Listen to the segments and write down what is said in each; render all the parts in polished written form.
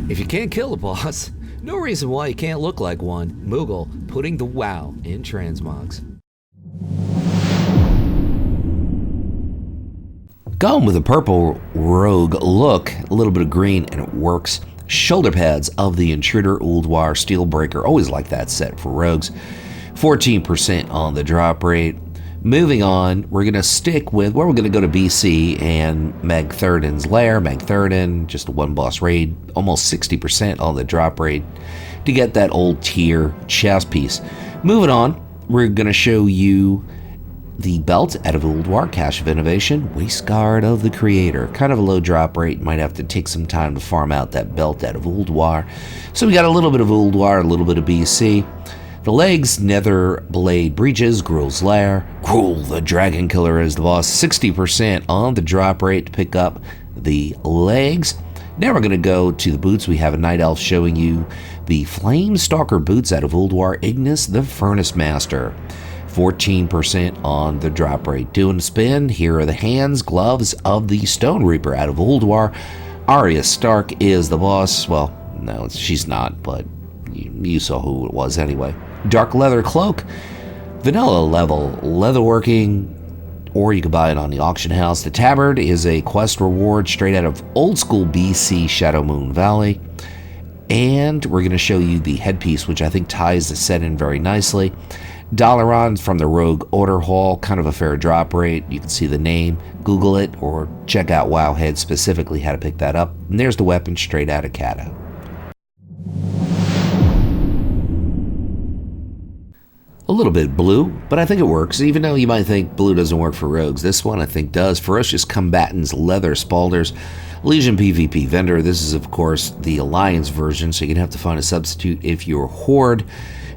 If you can't kill a boss, no reason why you can't look like one. Moogle putting the wow in transmogs. Going with a purple rogue look, a little bit of green, and it works. Shoulder pads of the Intruder Ulduar Steelbreaker, always like that set for rogues. 14% on the drop rate. Moving on, we're going to stick with, we're going to go to BC and Magtherden's Lair. Magtherden, just a one boss raid, almost 60% on the drop rate to get that old tier chest piece. Moving on, we're going to show you the belt out of Ulduar, Cache of Innovation, Waistguard of the Creator. Kind of a low drop rate, might have to take some time to farm out that belt out of Ulduar. So we got a little bit of Ulduar, a little bit of BC. The legs, Nether Blade Breaches, Gruul's Lair. Gruul, the Dragon Killer, is the boss. 60% on the drop rate to pick up the legs. Now we're going to go to the boots. We have a Night Elf showing you the Flame Stalker boots out of Ulduar, Ignis, the Furnace Master. 14% on the drop rate. Doing a spin, here are the hands, gloves of the Stone Reaper out of Ulduar. Arya Stark is the boss. Well, no, she's not, but you saw who it was anyway. Dark leather cloak, vanilla level leatherworking, or you can buy it on the auction house. The tabard is a quest reward straight out of old school BC Shadow Moon Valley. And we're going to show you the headpiece, which I think ties the set in very nicely. Dalaran from the Rogue Order Hall, kind of a fair drop rate. You can see the name, Google it, or check out Wowhead specifically how to pick that up. And there's the weapon straight out of Cata. A little bit blue, but I think it works. Even though you might think blue doesn't work for rogues, this one I think does. Ferocious Combatants Leather Spalders, Legion PvP vendor. This is of course the Alliance version, so you're gonna have to find a substitute if you're Horde.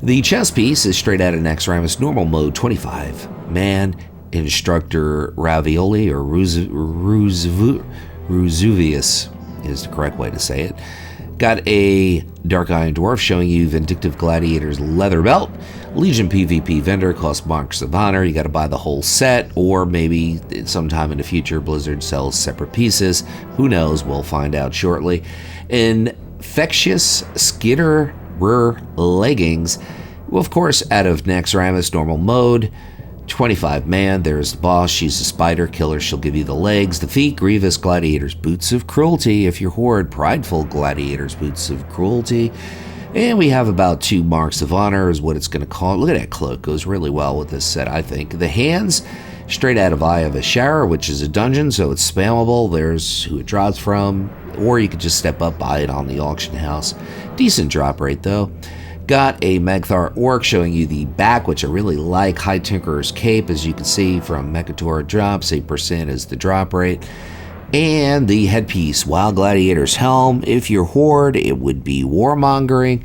The chest piece is straight out of Naxxramas normal mode, 25 man. Instructor Ravioli, or Ruzuvius is the correct way to say it. Got a Dark Iron Dwarf showing you Vindictive Gladiator's leather belt. Legion PvP vendor, costs marks of honor. You got to buy the whole set, or maybe sometime in the future Blizzard sells separate pieces. Who knows? We'll find out shortly. Infectious Skitter leggings, well, of course, out of Naxxramas normal mode. 25 man, there's the boss. She's a spider killer. She'll give you the legs. The feet, Grievous Gladiator's Boots of Cruelty. If you're Horde, Prideful Gladiator's Boots of Cruelty. And we have about 2 marks of honor is what it's going to call. Look at that cloak. Goes really well with this set, I think. The hands, straight out of Eye of Ashara, which is a dungeon, so it's spammable. There's who it drops from. Or you could just step up, buy it on the auction house. Decent drop rate, though. Got a Magthar Orc showing you the back, which I really like. High Tinkerer's Cape, as you can see from Mekator, it drops. 8% is the drop rate. And the headpiece, Wild Gladiator's Helm. If you're Horde, it would be Warmongering.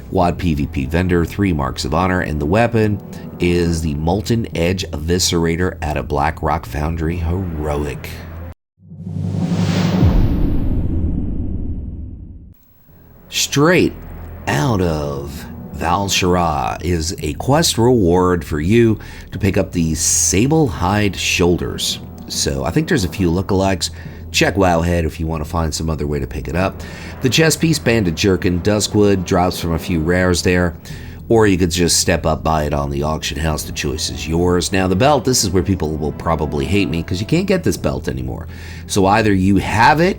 WoD PvP vendor, 3 marks of honor. And the weapon is the Molten Edge Eviscerator out of Blackrock Foundry Heroic. Straight out of Val'sharah is a quest reward for you to pick up the Sable Hide Shoulders. So I think there's a few lookalikes. Check Wowhead if you want to find some other way to pick it up. The chest piece, Bandit Jerkin, Duskwood, drops from a few rares there. Or you could just step up, buy it on the auction house. The choice is yours. Now the belt, this is where people will probably hate me because you can't get this belt anymore. So either you have it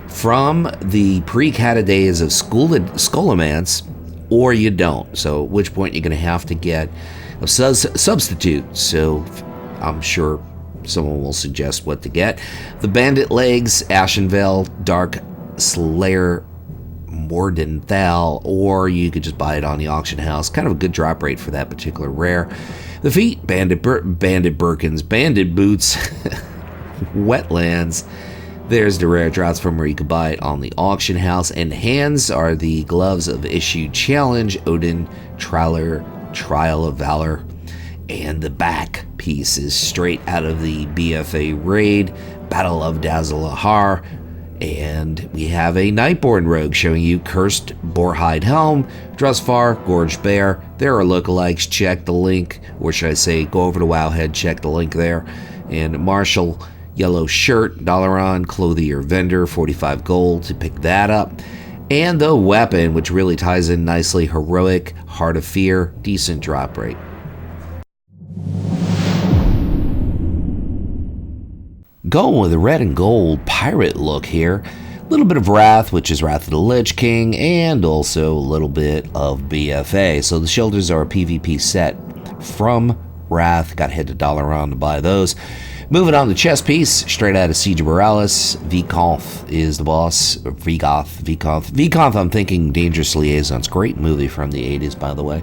from the pre-Cata days of Skullomance, or you don't. So at which point you're going to have to get a substitute. So I'm sure someone will suggest what to get. The Bandit Legs, Ashenvale, Dark Slayer, Mordenthal, or you could just buy it on the auction house. Kind of a good drop rate for that particular rare. The feet, Bandit Birkins, Bandit Boots, Wetlands. There's the rare drops from where you could buy it on the auction house. And hands are the Gloves of Issue Challenge, Odin, Trial of Valor. And the back piece is straight out of the BFA raid, Battle of Dazalahar. And we have a Nightborn Rogue showing you Cursed Boarhide Helm, Drusvar, Gorged Bear. There are lookalikes. Check the link, or should I say, go over to Wowhead, check the link there. And Marshall, Yellow Shirt, Dalaran, Clothier Vendor, 45 gold to pick that up. And the weapon, which really ties in nicely, Heroic, Heart of Fear, decent drop rate. Going with a red and gold pirate look here. A little bit of Wrath, which is Wrath of the Lich King, and also a little bit of BFA. So the shoulders are a PvP set from Wrath. Got to head to Dalaran to buy those. Moving on to the chest piece, straight out of Siege of Borealis. Viconth is the boss. Viconth, I'm thinking Dangerous Liaisons. Great movie from the 80s, by the way.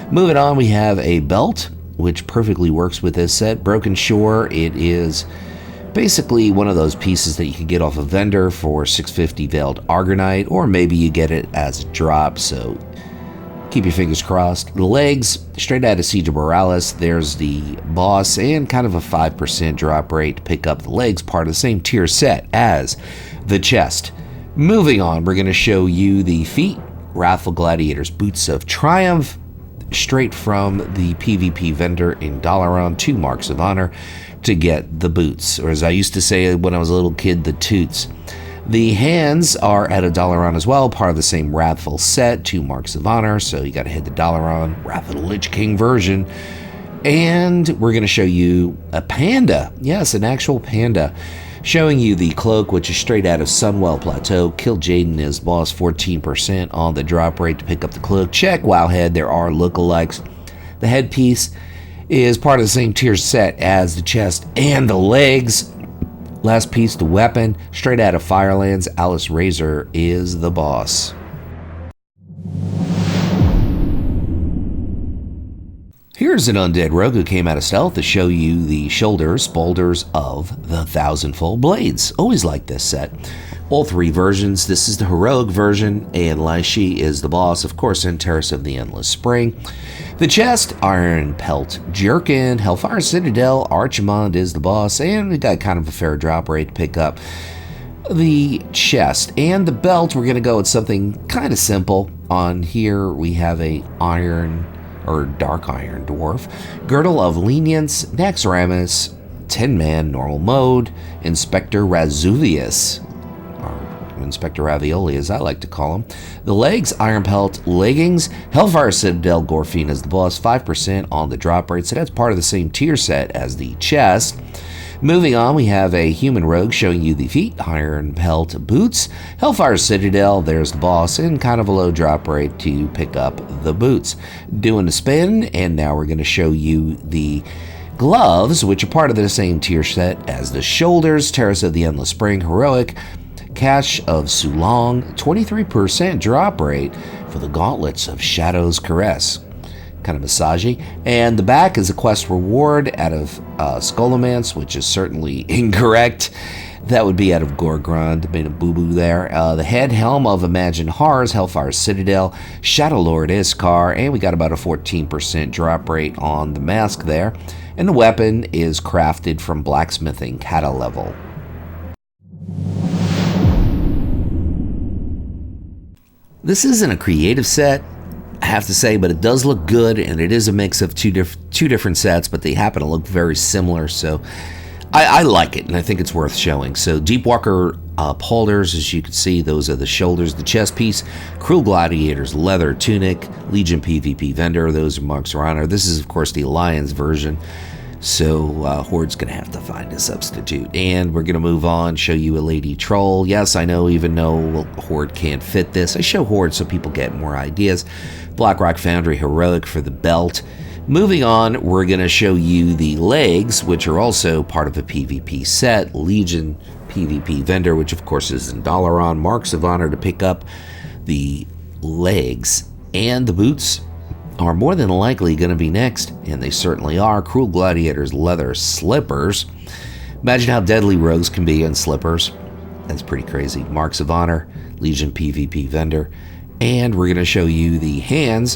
Moving on, we have a belt, which perfectly works with this set. Broken Shore, it is basically one of those pieces that you can get off a vendor for 650 Veiled Argonite, or maybe you get it as a drop, so keep your fingers crossed. The legs, straight out of Siege of Borealis, there's the boss, and kind of a 5% drop rate to pick up the legs, part of the same tier set as the chest. Moving on, we're going to show you the feet. Wrathful Gladiators, Boots of Triumph, straight from the PvP vendor in Dalaran, 2 marks of honor to get the boots, or as I used to say when I was a little kid, the toots. The hands are at $1 as well, part of the same Wrathful set, 2 marks of honor, so you got to hit the $, Wrath of the Lich King version. And we're going to show you a panda. Yes, an actual panda. Showing you the cloak, which is straight out of Sunwell Plateau. Kill Jaden is boss, 14% on the drop rate to pick up the cloak. Check Wowhead, there are lookalikes. The headpiece is part of the same tier set as the chest and the legs. Last piece, the weapon, straight out of Firelands. Alice Razor is the boss. Here's an undead rogue who came out of stealth to show you the shoulders, boulders of the Thousandfold Blades. Always like this set. All 3 versions. This is the heroic version, and Laishi is the boss, of course, in Terrace of the Endless Spring. The chest, Iron Pelt Jerkin, Hellfire Citadel, Archimond is the boss, and we got kind of a fair drop rate to pick up the chest. And the belt, we're going to go with something kind of simple. On here, we have a iron or dark iron dwarf, Girdle of Lenience, Naxxramas, 10-man normal mode, Inspector Razuvius, or Inspector Ravioli as I like to call him. The legs, Iron Pelt leggings, Hellfire Citadel Gorfine is the boss, 5% on the drop rate, so that's part of the same tier set as the chest. Moving on, we have a human rogue showing you the feet, Iron Pelt boots, Hellfire Citadel, there's the boss, and kind of a low drop rate to pick up the boots. Doing the spin, and now we're going to show you the gloves, which are part of the same tier set as the shoulders, Terrace of the Endless Spring, Heroic, Cache of Sulong, 23% drop rate for the Gauntlets of Shadow's Caress. Kind of massagey. And the back is a quest reward out of Skolomance, which is certainly incorrect. That would be out of Gorgrond. Made a boo-boo there. The head, Helm of Imagined Horrors, Hellfire Citadel, Shadow Lord Iskar, and we got about a 14% drop rate on the mask there. And the weapon is crafted from blacksmithing Cata level. This isn't a creative set, I have to say, but it does look good, and it is a mix of two different sets, but they happen to look very similar, so I like it, and I think it's worth showing. So Deepwalker upholders, as you can see, those are the shoulders. The chest piece, Cruel Gladiators leather tunic, Legion PvP vendor, those are marks of honor. This is, of course, the Alliance version, so Horde's going to have to find a substitute. And we're going to move on, show you a Lady Troll. Yes, I know, even though Horde can't fit this, I show Horde so people get more ideas. Blackrock Foundry Heroic for the belt. Moving on, we're going to show you the legs, which are also part of a PvP set. Legion PvP vendor, which of course is in Dalaran. Marks of honor to pick up the legs. And the boots are more than likely going to be next, and they certainly are. Cruel Gladiators leather slippers. Imagine how deadly rogues can be in slippers. That's pretty crazy. Marks of honor, Legion PvP vendor. And we're going to show you the hands,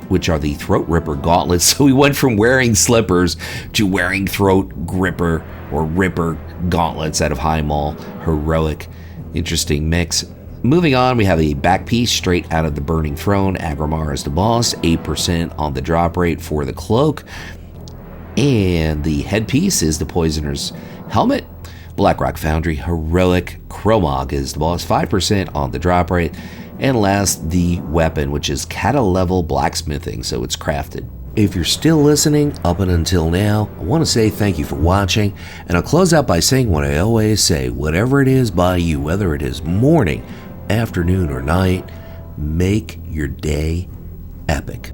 which are the Throat Ripper gauntlets. So we went from wearing slippers to wearing Throat Gripper or Ripper gauntlets out of High Mall. Heroic. Interesting mix. Moving on, we have a back piece straight out of the Burning Throne. Agrimar is the boss, 8% on the drop rate for the cloak. And the headpiece is the Poisoner's helmet. Blackrock Foundry Heroic. Chromog is the boss, 5% on the drop rate. And last, the weapon, which is Cata level blacksmithing, so it's crafted. If you're still listening up and until now, I want to say thank you for watching, and I'll close out by saying what I always say: whatever it is by you, whether it is morning, afternoon, or night, make your day epic.